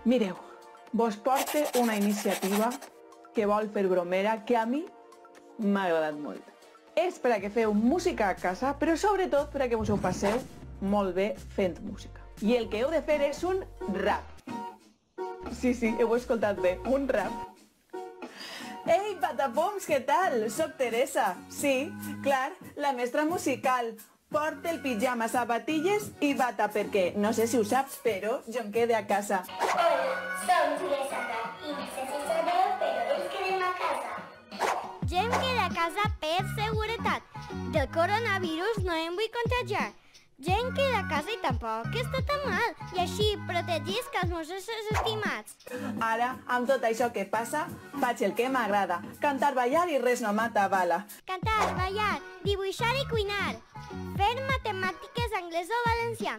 Mireu, vos porte una iniciativa que vol fer bromera que a mi m'ha agradat molt. És per a que feu música a casa, però sobretot per a que vos ho passeu molt bé fent música. I el que heu de fer és un rap. Sí, heu escoltat bé, un rap. Ei, patapoms, què tal? Soc Teresa. Sí, clar, la mestra musical. Porta el pijama, zapatilles i bata perquè, no sé si ho saps, però jo em quede a casa. Hola, som Teresa i no sé si sabeu, però ens quedem a casa. Jo em quedo a casa per seguretat. Del coronavirus no em vull contagiar. Jo em quedo a casa i tampoc està tan mal. I així protegisc els meus éssers estimats. Ara, amb tot això que passa, faig el que m'agrada. Cantar, ballar i res no mata bala. Cantar, ballar, dibuixar i cuinar. Fer matemàtiques, anglès o valencià.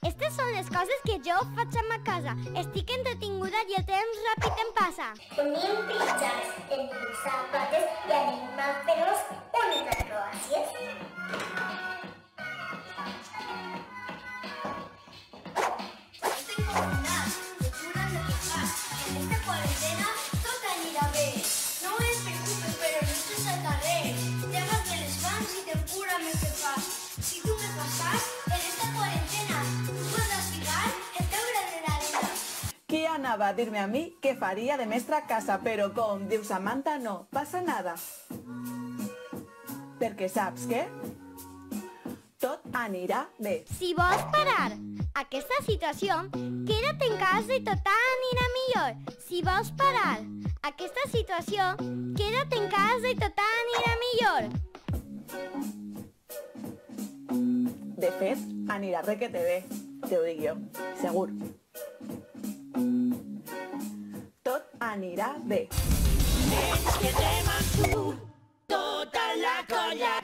Estes són les coses que jo faig a ma casa. Estic entretinguda i el temps ràpid em passa. Tenim pijames, tenim zapates i anem a fer-nos unes acròbacies. Estic confinat, procura lo que fas. En esta cuarentena tot anirà bé. No es preocupes, però no estés al carrer. Lleva't de les mans i tempúrame el que fas. Si tu me pasas, en esta cuarentena tu podràs ficar el teu gra de l'arena. Qui anava a dir-me a mi que faria de mestra a casa, però com diu Samantha, no passa nada. Perquè saps què? Tot anirà bé. Si vols parar aquesta situació, queda't en casa i tot anirà millor. Si vols parar aquesta situació, queda't en casa i tot anirà millor. De fet, anirà requete bé, te ho dic jo, segur. Tot anirà bé. Ens quedem amb tu, tota la colla.